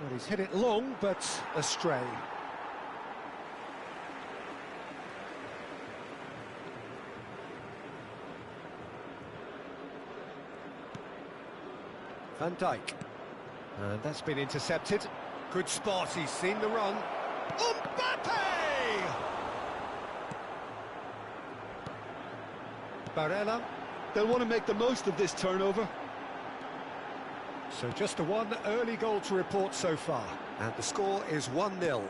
Well, he's hit it long, but astray. Van Dijk. And that's been intercepted. Good spot, he's seen the run. Mbappe! Barella. They'll want to make the most of this turnover. So just the one early goal to report so far. And the score is 1-0.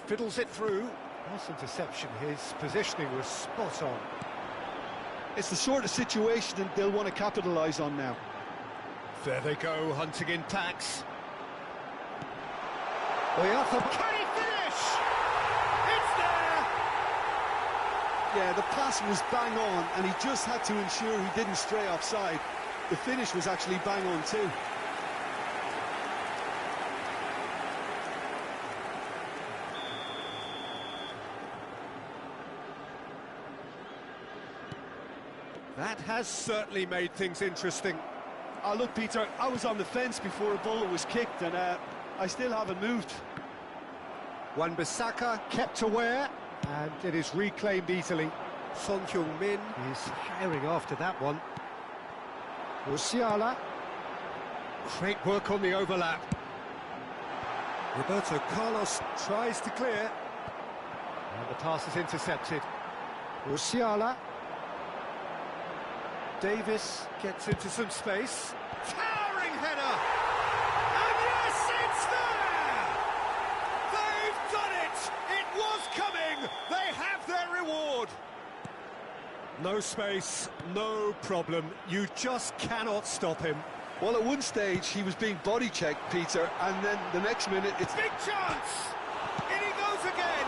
Fiddles it through. Nice interception, his positioning was spot on. It's the sort of situation that they'll want to capitalise on now. There they go, hunting in packs. Oyarzabal. Can he finish? It's there! Yeah, the pass was bang on, and he just had to ensure he didn't stray offside. The finish was actually bang on too. That has certainly made things interesting. Oh, look, Peter, I was on the fence before a ball was kicked, and I still haven't moved. Wan-Bissaka kept aware, and it is reclaimed easily. Son Heung-min is herring after that one. Musiala. Great work on the overlap. Roberto Carlos tries to clear. And the pass is intercepted. Musiala. Davis gets into some space. Towering header! And yes, it's there! They've done it! It was coming! They have their reward! No space, no problem. You just cannot stop him. Well, at one stage, he was being body-checked, Peter, and then the next minute, it's... Big chance! In he goes again!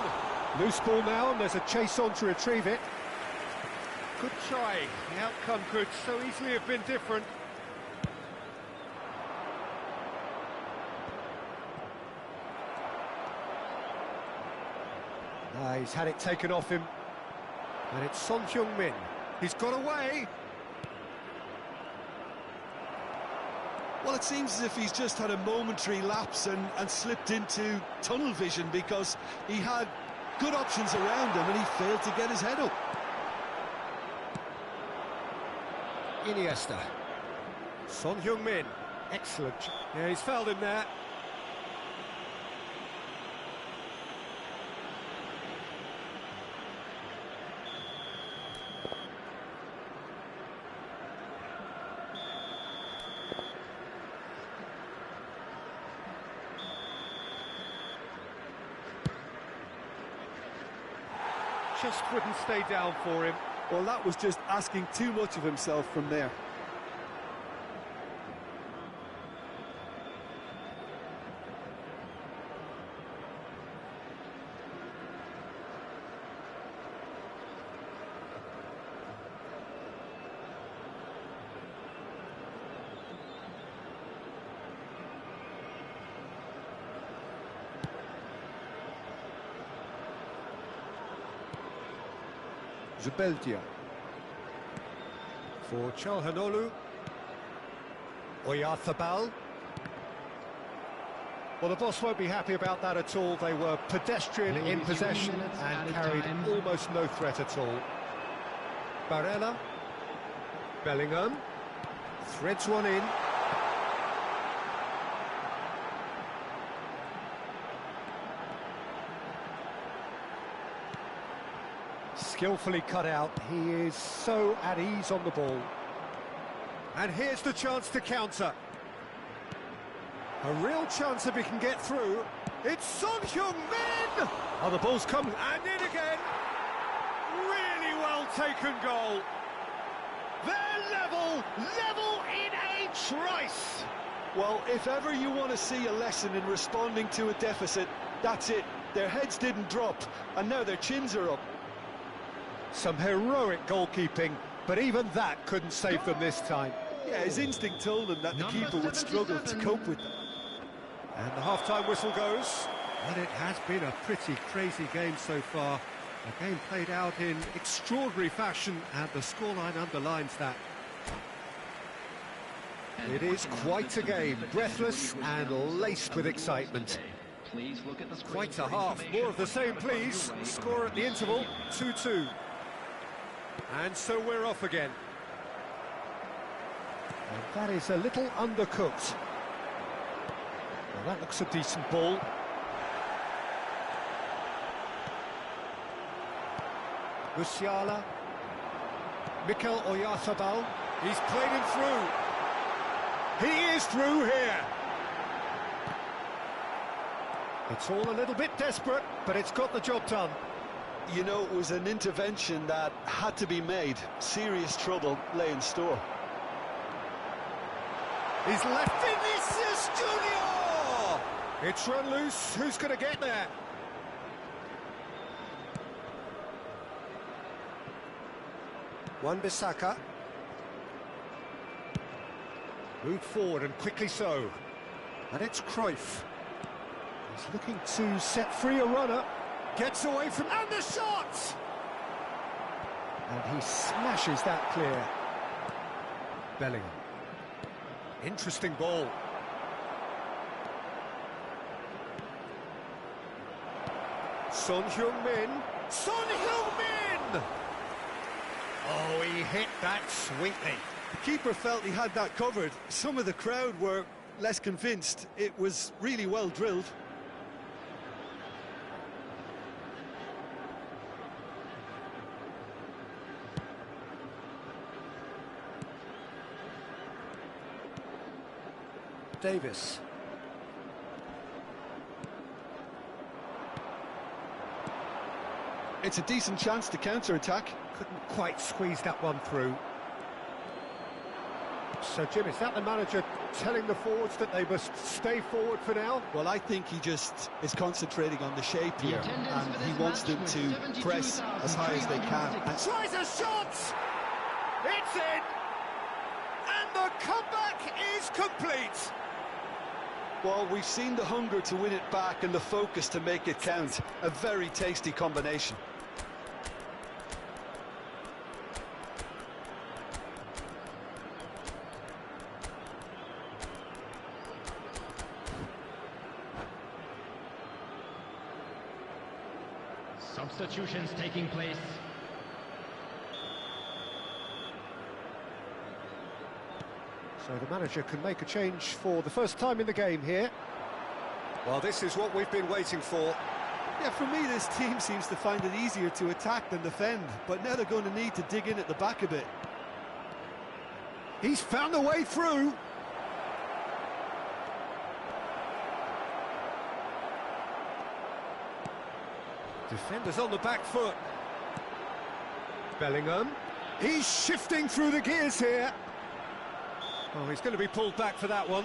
Loose ball now, and there's a chase on to retrieve it. Good try. The outcome could so easily have been different. He's had it taken off him. And it's Son Heung-min. He's got away. Well, it seems as if he's just had a momentary lapse and slipped into tunnel vision, because he had good options around him and he failed to get his head up. Iniesta. Son Heung-min. Excellent. Yeah, he's fouled him there. Just wouldn't stay down for him. Well, that was just asking too much of himself from there. Zubeldia. For Çalhanoğlu. Oyarzabal. Well, the boss won't be happy about that at all. They were pedestrian in possession and carried almost no threat at all. Barella. Bellingham. Threads one in. Skillfully cut out. He is so at ease on the ball. And here's the chance to counter. A real chance if he can get through. It's Son Heung-min! Oh, the ball's come, and in again. Really well taken goal. They're level in a trice. Well, if ever you want to see a lesson in responding to a deficit, that's it. Their heads didn't drop, and now their chins are up. Some heroic goalkeeping, but even that couldn't save them this time. Yeah, his instinct told him that the keeper would struggle to cope with them. And the half-time whistle goes. And it has been a pretty crazy game so far. A game played out in extraordinary fashion, and the scoreline underlines that. It is quite a game, breathless and laced with excitement. Quite a half, more of the same please. Score at the interval, 2-2. And so we're off again. And that is a little undercooked. Well, that looks a decent ball. Musiala. Mikel Oyarzabal. He's played him through. He is through here. It's all a little bit desperate, but it's got the job done. You know, it was an intervention that had to be made. Serious trouble lay in store. He's left in. This is Junior! It's run loose. Who's going to get there? Wan-Bissaka. Moved forward, and quickly so. And it's Cruyff. He's looking to set free a runner. Gets away from... And the shot! And he smashes that clear. Bellingham. Interesting ball. Son Heung-min. Son Heung-min! Oh, he hit that sweetly. The keeper felt he had that covered. Some of the crowd were less convinced. It was really well drilled. Davis. It's a decent chance to counter-attack. Couldn't quite squeeze that one through. So, Jim, is that the manager telling the forwards that they must stay forward for now? Well, I think he just is concentrating on the shape here, and he wants them to press as high as they can. And tries a shot! It's in! And the comeback is complete! well, we've seen the hunger to win it back and the focus to make it count. A very tasty combination. Substitutions taking place. So the manager can make a change for the first time in the game here. Well, this is what we've been waiting for. Yeah, for me, this team seems to find it easier to attack than defend, but now they're going to need to dig in at the back a bit. He's found a way through. Defenders on the back foot. Bellingham. He's shifting through the gears here. Oh, he's going to be pulled back for that one.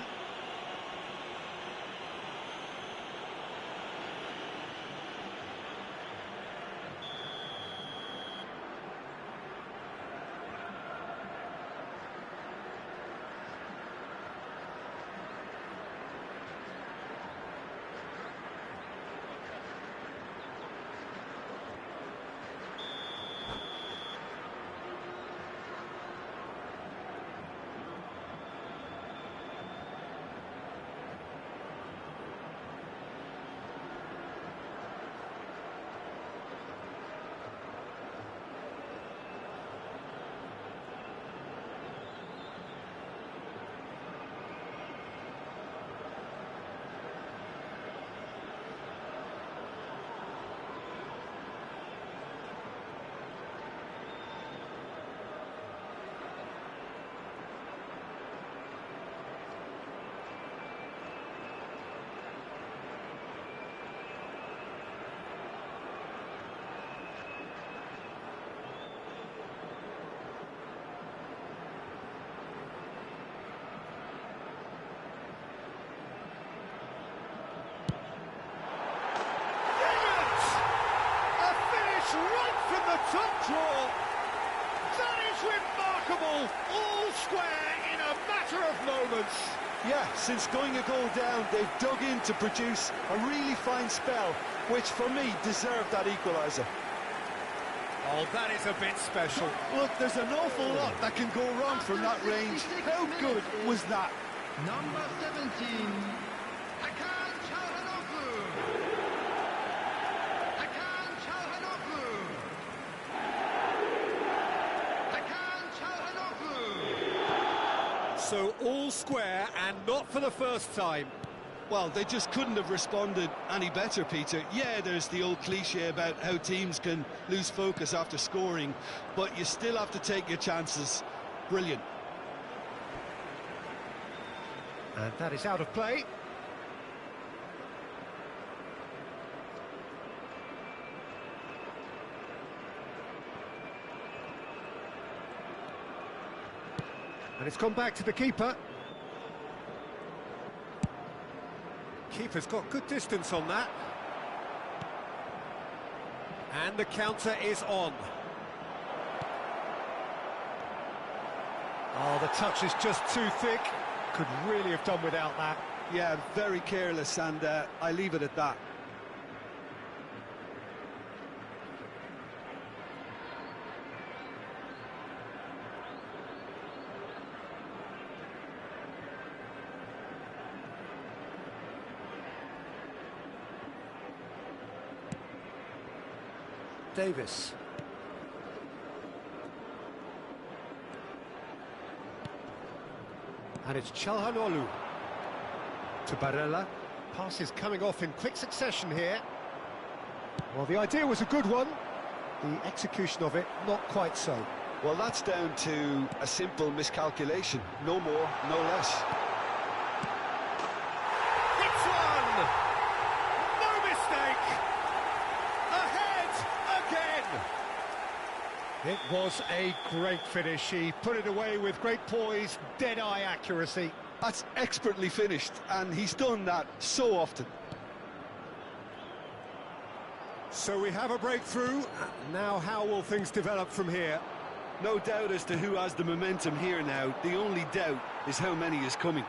Top draw. That is remarkable. All square in a matter of moments. Yeah, since going a goal down, they've dug in to produce a really fine spell, which for me deserved that equaliser. Oh, that is a bit special. Look, there's an awful lot that can go wrong from that range. How good was that? Number 17. So all square and not for the first time. Well, they just couldn't have responded any better, Peter. Yeah, there's the old cliche about how teams can lose focus after scoring, but you still have to take your chances. Brilliant. And that is out of play. And it's gone back to the keeper. Keeper's got good distance on that. And the counter is on. Oh, the touch is just too thick. Could really have done without that. Yeah, very careless, and I leave it at that. Davis. And it's Çalhanoğlu to Barella. Passes coming off in quick succession here. Well, the idea was a good one. The execution of it, not quite so. Well, that's down to a simple miscalculation. No more, no less. It's one! No mistake! Ahead again! It was a great finish. He put it away with great poise, dead-eye accuracy. That's expertly finished, and he's done that so often. So we have a breakthrough. Now how will things develop from here? No doubt as to who has the momentum here now. The only doubt is how many is coming.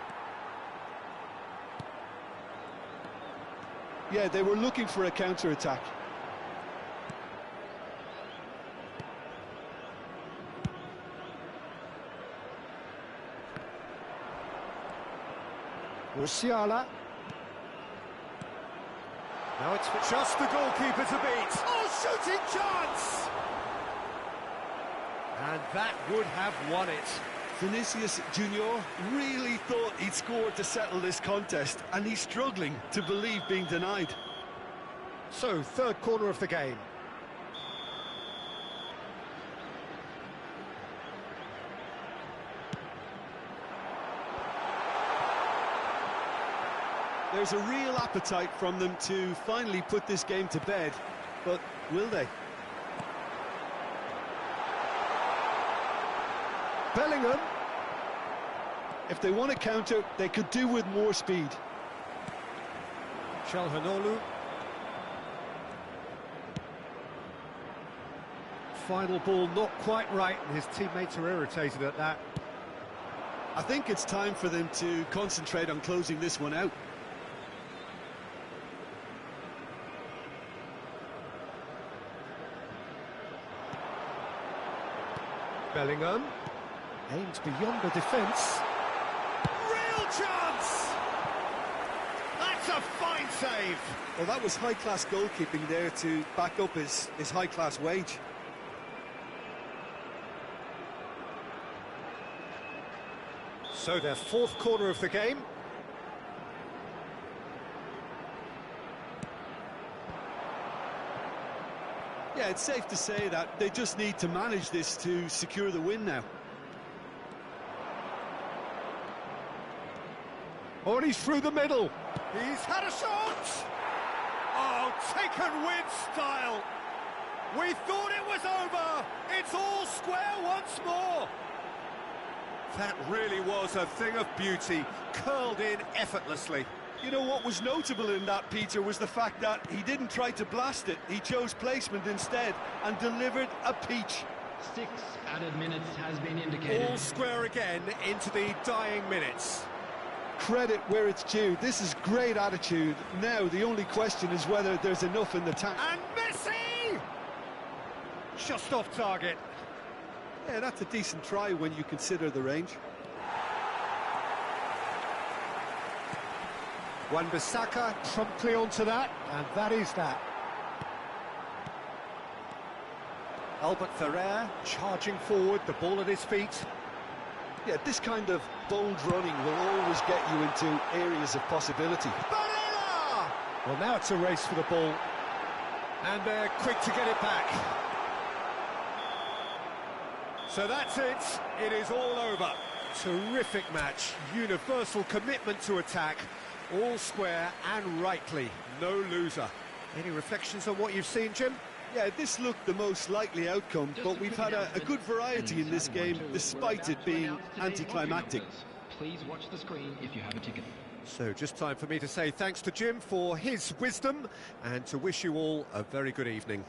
Yeah, they were looking for a counter-attack. Musiala. Now it's just the goalkeeper to beat. Oh, shooting chance! And that would have won it. Vinicius Junior really thought he'd scored to settle this contest, and he's struggling to believe being denied. So, third corner of the game. There's a real appetite from them to finally put this game to bed, but will they? Bellingham. If they want to counter, they could do with more speed. Çalhanoğlu. Final ball not quite right, and his teammates are irritated at that. I think it's time for them to concentrate on closing this one out. Bellingham aims beyond the defence. Real chance! That's a fine save. Well, that was high-class goalkeeping there to back up his high-class wage. So their fourth corner of the game. Yeah, it's safe to say that they just need to manage this to secure the win now. Oh, and he's through the middle. He's had a shot! Oh, taken with style. We thought it was over. It's all square once more. That really was a thing of beauty, curled in effortlessly. You know, what was notable in that, Peter, was the fact that he didn't try to blast it. He chose placement instead and delivered a peach. 6 added minutes has been indicated. All square again into the dying minutes. Credit where it's due. This is great attitude. Now, the only question is whether there's enough in the tank. And Messi! Just off target. Yeah, that's a decent try when you consider the range. Wan-Bissaka promptly onto that, and that is that. Albert Ferrer charging forward, the ball at his feet. Yeah, this kind of bold running will always get you into areas of possibility. Barella! Well, now it's a race for the ball, and they're quick to get it back. So that's it. It is all over. Terrific match. Universal commitment to attack. All square and rightly. No loser. Any reflections on what you've seen, Jim? Yeah, this looked the most likely outcome, but we've had a good variety in this game, despite it being anticlimactic. Please watch the screen if you have a ticket. So just time for me to say thanks to Jim for his wisdom and to wish you all a very good evening.